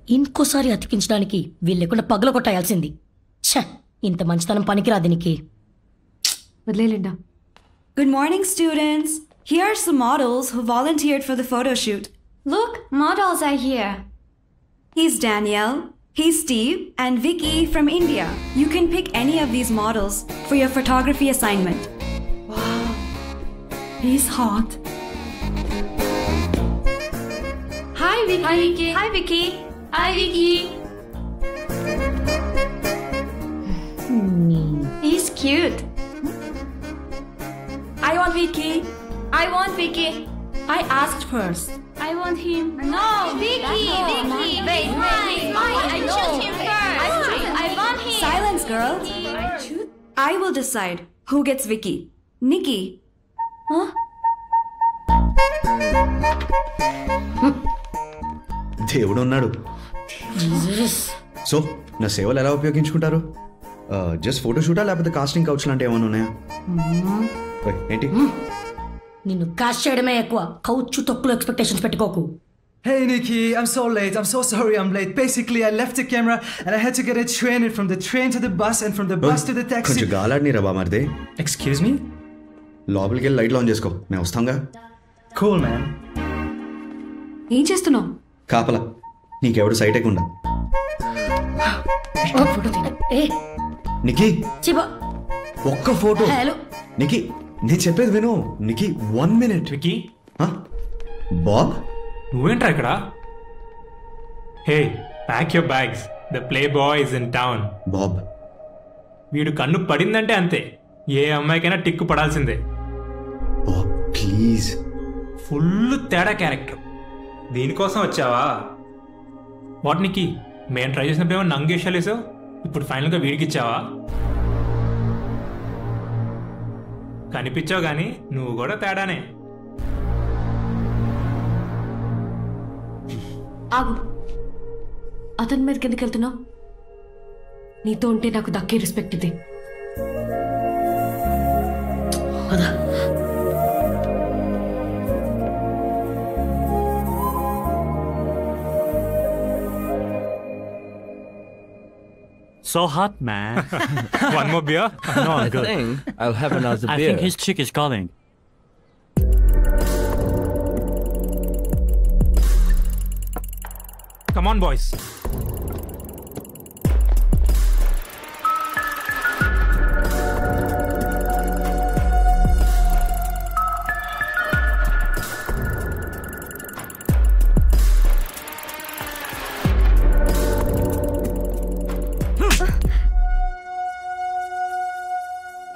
ఇంకోసారి అతికించడానికి వీళ్ళెకుండా పగల కొట్టాల్సింది. ఛ, ఇంత మంచితనం పనికిరాదు నీకు. వదిలేలేండా. Good morning, students. Here are some models who volunteered for the photo shoot. Look, models are here. He's Danielle, he's Steve, and Vicky from India. You can pick any of these models for your photography assignment. Wow. He's hot. Hi, Vicky. Hi, Vicky. Hi, Vicky. Hi, Vicky. He's cute. I want Vicky. I want Vicky. I asked first. I want him. No, Vicky. Wait. I choose him first. I want him. Silence, girls. I will decide who gets Vicky. Nikki. Huh? దేవుడు ఉన్నాడు. So నా సేవలు ఎలా ఉపయోగించుకుంటారు? Just photo షూటా లేకపోతే casting couch లాంటి ఏమైనా ఉన్నాయా? ఏంటి నిన్ను కాస్ట్ చేయడమే ఎక్కువ. కౌచ్ తక్కువ ఎక్స్పెక్టేషన్స్ పెట్టుకోకు. Hey Nikki, I'm so late. I'm so sorry I'm late. Basically, I left the camera and I had to get a train and from the train to the bus and from the bus to the taxi. కొంచెం గాలాడిని రా బామర్దే. Excuse me? లోపలికి వెళ్ళి లైట్లు on చేసుకో, మేము వస్తాంగా. Cool, man. ఏం చేస్తున్నావు? కాపలా, నీకెవడు సైట్ ఎక్కుండా. నికి ఒక్క ఫోటో. హలో నికి, నేను చెప్పేది విను. నికి 1 minute. వికీ, బాబ్ నువ్వేంట్రా ఇక్కడ? Hey, pack your bags. The playboy is in town. Bob, వీడు కన్ను పడిందంటే అంతే. ఏ అమ్మాయికైనా టిక్కు పడాల్సిందే. Bob please. ఫుల్ తేడా క్యారెక్టర్. దీనికోసం వచ్చావా? వాటినికి మేము ట్రై చేసినప్పుడు ఏమో నంగేషాలు వేసావు. ఇప్పుడు ఫైనల్గా వీడికి ఇచ్చావా? కనిపించావు కానీ నువ్వు కూడా తేడానే. ఆగు. అతని మీదకి ఎందుకు వెళ్తున్నావు? నీతో ఉంటే నాకు దక్కే రెస్పెక్ట్ ఇది. So hot, man. One more beer? No, I'm good. I'll have another beer. I think his chick is calling. Come on, boys.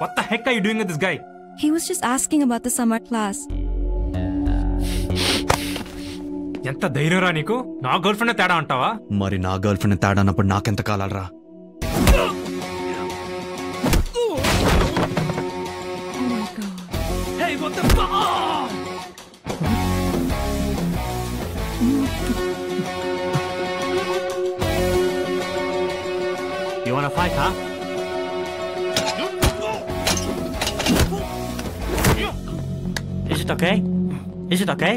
What the heck are you doing with this guy? He was just asking about the summer class. ఎంత ధైర్యంరా నీకు? నా girl friend తేడా అంటావా? మరి నా girl friend తేడా అన్నప్పుడు నాకెంత కాలాలరా? Hey, what the fuck? You wanna fight, huh? Is it okay? Is it okay?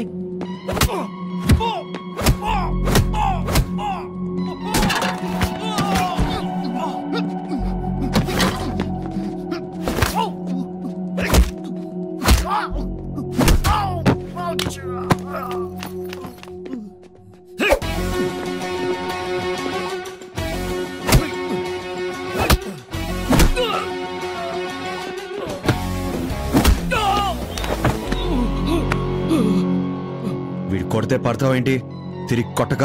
వీడు కొడితే పడతావేంటి? తిరిగి కొట్టక.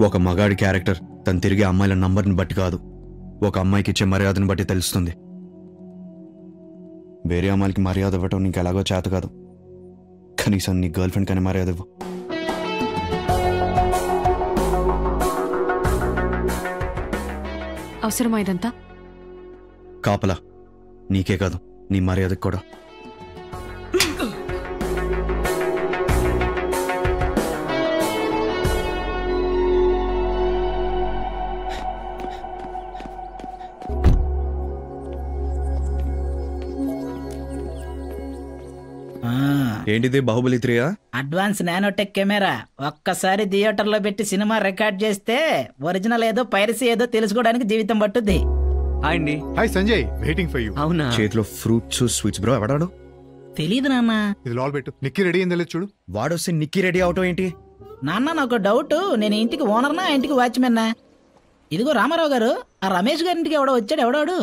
ఒక మగాడి క్యారెక్టర్ తను తిరిగే అమ్మాయిల నంబర్ని బట్టి కాదు, ఒక అమ్మాయికి ఇచ్చే మర్యాదను బట్టి తెలుస్తుంది. వేరే అమ్మాయిలకి మర్యాద ఇవ్వటం నీకు ఎలాగో చేత కాదు. కనీసం నీ గర్ల్ ఫ్రెండ్ కానీ మర్యాద ఇవ్వు. అవసరమా ఇదంతా? కాపలా, నీకే కాదు నీ మర్యాదకు కూడా. ఏంటిది బాహుబలి 3 అడ్వాన్స్ నానోటెక్ కెమెరా ఒక్కసారి థియేటర్లో పెట్టి సినిమా రికార్డ్ చేస్తే ఒరిజినల్ ఏదో పైరసీ ఏదో తెలుసుకోవడానికి జీవితం పట్టుద్ది. హాయ్ అండి. Hi Sanjay, waiting for you. అవునా? చేతిలో ఫ్రూట్స్ స్వీట్స్ బ్రో. ఎవడాడు? తెలీదు నాన్న. ఇది లాల్ పెట్టు. నిక్కీ రెడీ అయిందో చూడు. వాడొస్తే నిక్కీ రెడీ అవటం ఏంటి? నాన్న నాకు డౌట్, నేను ఇంటికి ఓనర్నా ఇంటికి వాచ్మెన్నా? ఇదిగో రామారావు గారు, ఆ రమేష్ గారింటికి ఎవడో వచ్చాడు. ఎవడాడు?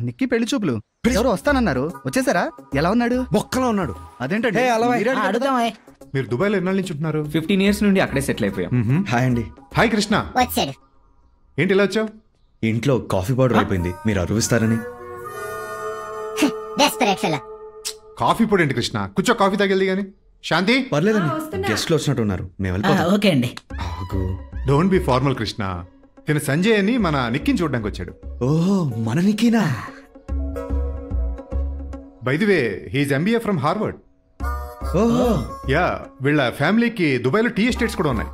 నిక్కీ పెళ్లి చూపులు ఎవరో వస్తానన్నారు, వచ్చేసారా? ఎలా ఉన్నాడు? బొక్కలా ఉన్నాడు. అదేంటండి? అడుగుతామా? మీరు దుబాయ్లో ఎన్నాళ్ళ నుంచి ఉంటున్నారు? 15 years నుండి అక్కడే సెటిల్ అయిపోయాం. హాయ్ అండి. హాయ్ కృష్ణ. వచ్చాడు. ఏంటి ఇలా వచ్చావు? ఇంట్లో కాఫీ పౌడర్ అయిపోయింది, మీరు అరువిస్తారని. కాఫీ పొడి ఏంటి కృష్ణ? కూర్చో, కాఫీ తాగెళ్ది గాని. శాంతి, పర్లేదండి, గెస్ట్లు వచ్చినట్టు ఉన్నారు, మేము వెళ్ళిపోతాం. ఓకే అండి. Don't be formal Krishna. తిన సంజయ్ అని మన నిక్కిని చూడడానికి వచ్చాడు. ఓహో, మన నిక్కీనా? By the way, he's MBA from Harvard. ఓహో. యా, వీళ్ళ ఫ్యామిలీకి దుబాయ్లో టీ ఎస్టేట్స్ కూడా ఉన్నాయి.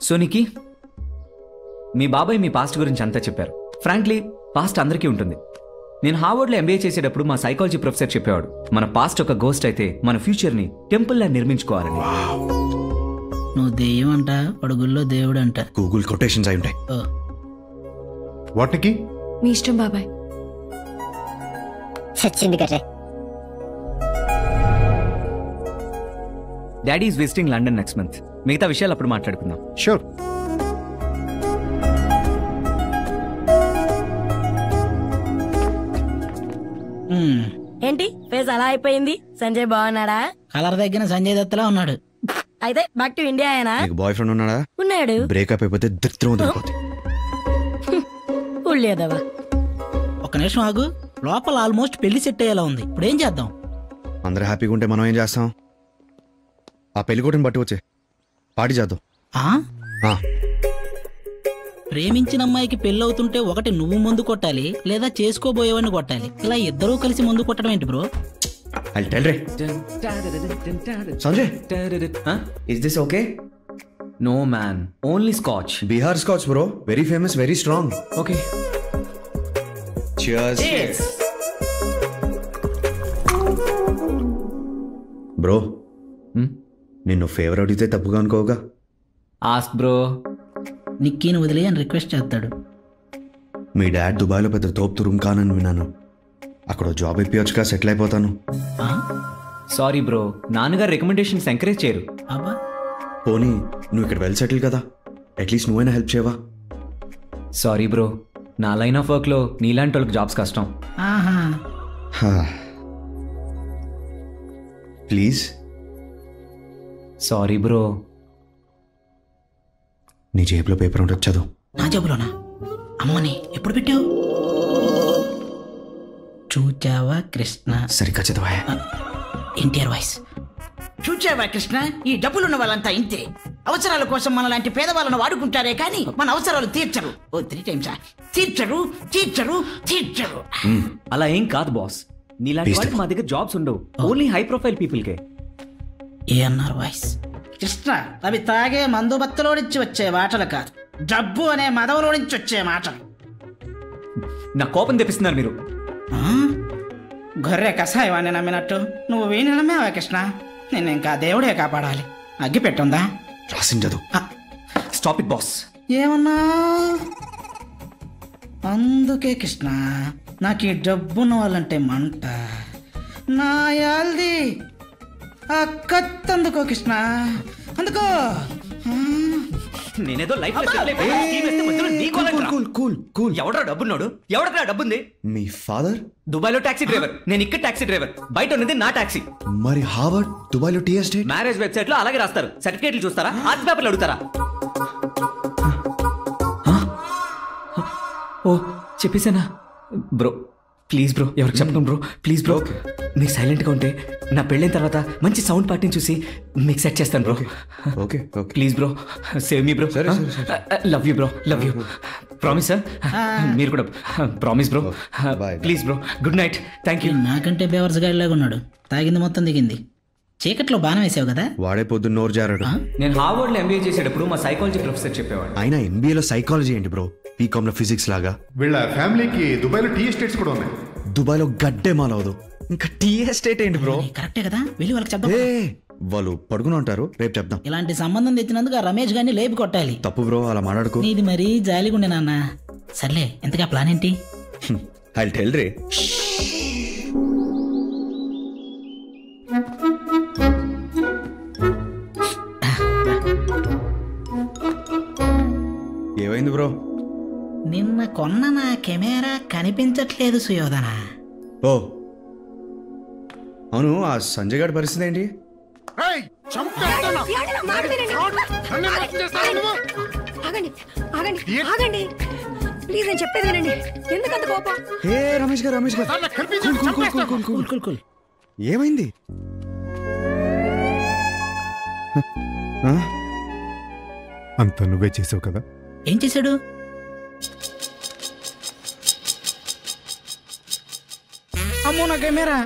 సో నికి మీ బాబాయ్ మీ పాస్ట్ గురించి అంతా చెప్పారు. ఫ్రాంక్లీ పాస్ట్ అందరికీ ఉంటుంది. నేను హార్వర్డ్లో ఎంబీఏ చేసేటప్పుడు మా సైకాలజీ ప్రొఫెసర్ చెప్పేవాడు, మన పాస్ట్ ఒక గోస్ట్ అయితే మన ఫ్యూచర్ని టెంపుల్లా నిర్మించుకోవాలని. నువ్వు దెయ్యం అంట, పడుగుల్లో దేవుడు అంట. గూగుల్ కొటేషన్స్ అయి ఉంటాయి. వాటికి మీ ఇష్టం బాబాయ్. సచ్చింది కట్టే. Daddy is visiting London next month. మిగతా విషయాలు అప్పుడు మాట్లాడుకుందాం. షూర్. ఏంటి ఫేస్ అలా అయిపోయింది? సంజయ్ బాగున్నాడా? కలర్ తగ్గిన సంజయ్ దత్తలా ఉన్నాడు. అయితే బ్యాక్ టు ఇండియా అయినా? బాయ్ ఫ్రెండ్ ఉన్నాడా? ఉన్నాడు. బ్రేకప్ అయిపోతే దరిద్రం వదిలిపోతే. ఉళ్ళేదవా. ఒక నిమిషం ఆగు. లోపల ఆల్మోస్ట్ పెళ్లి సెట్ అయ్యేలా ఉంది. ఇప్పుడు ఏం చేద్దాం? అందరూ హ్యాపీగా ఉంటే మనం ఏం చేస్తాం? ఆ పెళ్లి కొట్టిని బట్టి వచ్చే పార్టీ చేద్దాం. ప్రేమించిన అమ్మాయికి పెళ్ళవుతుంటే ఒకటి నువ్వు ముందు కొట్టాలి, లేదా చేసుకోబోయేవాడిని కొట్టాలి. ఇలా ఇద్దరూ కలిసి ముందు కొట్టడం ఏంటి bro? Sanjay, is this okay? No man, only scotch. Bihar scotch bro, very famous, very strong. Okay, cheers. Bro, నిన్ను ఫేవర్ అడిగితే తప్పుగా అనుకోగా? Ask bro. నిక్కీని వదిలే అని రిక్వెస్ట్ చేస్తాడు. మీ డాడ్ దుబాయ్లో పెద్ద తోపు తురుం కానని విన్నాను. అక్కడ జాబ్ ఇప్పించగా సెటిల్ అయిపోతాను. సారీ బ్రో, నాన్నగారు రికమెండేషన్స్ ఎంకరేజ్ చేయరు. పోనీ నువ్వు ఇక్కడ వెల్ సెటిల్ కదా, అట్లీస్ట్ నువ్వైనా హెల్ప్ చేయవా? సారీ బ్రో, నా లైన్ ఆఫ్ వర్క్లో నీలాంటి వాళ్ళకి జాబ్స్ కష్టం. ప్లీజ్. Sorry bro. నీ జేబులో పేపర్ ఉంటుంది, చదువు. నా జేబులోనా? అమ్మని ఎప్పుడు పెట్టావు? చూచావా కృష్ణ? సరిగ్గా చదవా. ఎన్టీఆర్ వాయిస్. చూచావా కృష్ణ, ఈ డబ్బులున్న వాళ్ళంతా ఇంతే. అవసరాల కోసం మన లాంటి పేదవాళ్ళను వాడుకుంటారే కానీ మన అవసరాలు తీర్చరు. 3 times తీర్చరు తీర్చరు తీర్చరు. అలా ఏం కాదు బాస్, నీలాంటి వాళ్ళకి మా దగ్గర జాబ్స్ ఉండవు. ఓన్లీ హై ప్రొఫైల్ పీపుల్కే. ఏఎన్ఆర్ వాయిస్. కృష్ణ, అవి తాగే మందు బత్తలో నుంచి వచ్చే మాటలు కాదు, డబ్బు అనే మదవలో నుంచి వచ్చే మాటలు. నా కోపం తెప్పిస్తున్నారు మీరు. గొర్రె కషాయవాన్ని నమ్మినట్టు నువ్వు వీణి నమ్మావా కృష్ణ? నేను ఇంకా దేవుడే కాపాడాలి. అగ్గి పెట్టుందా? రాసించదు. Stop it boss. ఏమన్నా? అందుకే కృష్ణ, నాకు ఈ డబ్బున్న వాళ్ళంటే మంట. నా యాల్ది అక్కత్తందుకో కృష్ణ, అందుకో. నేనేదో లైఫ్ ఎవడరా డబ్బున్నాడు? ఎవడరా డబ్బుంది? మీ ఫాదర్ దుబాయ్లో టాక్సీ డ్రైవర్, నేను ఇక్కడ టాక్సీ డ్రైవర్. బయట ఉన్నది నా టాక్సీ. మరి హార్వర్డ్ దుబాయ్లో టీ ఎస్టేట్. మ్యారేజ్ వెబ్సైట్ లో అలాగే రాస్తారు. సర్టిఫికేట్లు చూస్తారా? ఆర్ట్ పేపర్లు అడుగుతారా? ఓ చెప్పేసానా బ్రో? ప్లీజ్ బ్రో, ఎవరికి చెప్పను బ్రో, ప్లీజ్ బ్రో. మీరు సైలెంట్గా ఉంటే నా పెళ్ళైన తర్వాత మంచి సౌండ్ పార్టీని చూసి మీకు సెట్ చేస్తాను bro. Okay please bro, save me bro. Love you bro, love you. Promise sir? మీరు కూడా promise bro. Please bro, good night. Thank you. నాకంటే బేవర్స్ గాడిలాగా ఉన్నాడు. తాగింది మొత్తం దిగింది. చీకట్లో బాణం వేసావు కదా? వాడే పొద్దున్న నోరు జారాడు. నేను హార్వర్డ్ లో ఎంబీఏ చేసేటప్పుడు మా సైకాలజీ ప్రొఫెసర్ చెప్పేవాడు. అయినా ఎంబీఏలో సైకాలజీ ఏంటి బ్రో? బీకామ్ లో ఫిజిక్స్ లాగా. వీళ్ళ ఫ్యామిలీకి దుబాయ్లో టీ ఎస్టేట్స్ కూడా ఉన్నాయి. దుబాయ్లో గడ్డే మాలవదు, ఇంకా టీ ఎస్టేట్ ఏంటి బ్రో? కరెక్టే కదా, వెళ్ళి వాళ్ళకి చెప్దాం. వాళ్ళు పడుకుని ఉంటారు, రేపు చెప్దాం. ఇలాంటి సంబంధం తెచ్చినందుకు ఆ రమేష్ గారిని లేపి కొట్టాలి. తప్పు బ్రో, అలా మాట్లాడుకో. నీది మరీ జాలిగుండే నాన్న. సర్లే, ఎంతగా ప్లాన్ ఏంటి? ఐల్ టెల్ రే. ఏమైంది బ్రో? నిన్న కొన్న నా కెమెరా కనిపించట్లేదు సుయోధన. ఓ అవును, ఆ సంజయ్ గారి పరిస్థితి ఏంటి? ప్లీజ్ నేను చెప్పేది వినండి. ఎందుకంత కోపం? రమేష్ గారు ఏమైంది? అంత నువ్వే చేసావు కదా. ఏం చేశాడు? అమ్మో నా కెమెరా.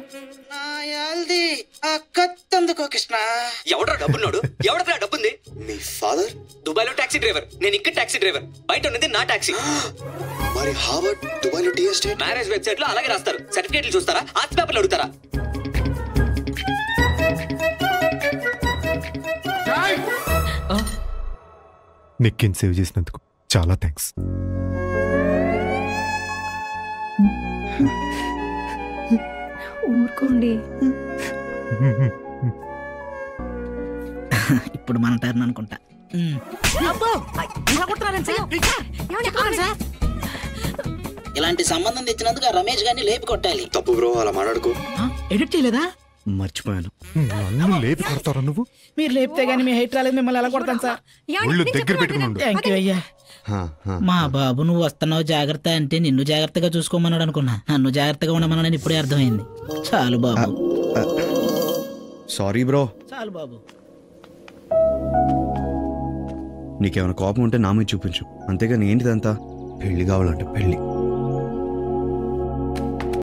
కత్తందుకో కృష్ణ. ఎవడ్రా డబ్బున్నాడు? ఎవడరా డబ్బుంది? మీ ఫాదర్ దుబాయ్ లో టాక్సీ డ్రైవర్, నేను ఇక్కడ టాక్సీ డ్రైవర్. బయట ఉన్నది నా టాక్సీ. మరి హార్వర్డ్ దుబాయ్ లో టీ ఎస్టేట్ మ్యారేజ్ వెబ్సైట్ లో అలాగే రాస్తారు. సర్టిఫికేట్లు చూస్తారా? ఆర్ట్ పేపర్లు అడుగుతారా? నిక్కిని సేవ్ చేసినందుకు చాలా థ్యాంక్స్. ఊరుకోండి. ఇప్పుడు మన టర్న్ అనుకుంటా. ఇలాంటి సంబంధం తెచ్చినందుకు ఆ రమేష్ గారిని లేపి కొట్టాలి. తప్పు బ్రో, అలా మాట్లాడుకో. ఎడిట్ చేయలేదా? మర్చిపోయాను. నన్ను లేపి కొడతారా నువ్వు? మీరు లేపితే గానీ మీ హైట్ రాలేదు, మిమ్మల్ని ఎలా కొడతాను సార్? ఒళ్ళు దగ్గర పెట్టుకున్నాడు. థ్యాంక్ యూ అయ్యా. మా బాబు నువ్వు వస్తున్నావు జాగ్రత్త అంటే నిన్ను జాగ్రత్తగా చూసుకోమన్నాడు అనుకున్నా. నన్ను జాగ్రత్తగా ఉండమన్నాడని ఇప్పుడే అర్థమైంది. చాలు బాబు. Sorry bro. చాలు బాబు. నీకేమైనా కోపం ఉంటే నా మీద చూపించు, అంతేగాని ఏంటిదంతా? పెళ్లి కావాలంటే పెళ్లి.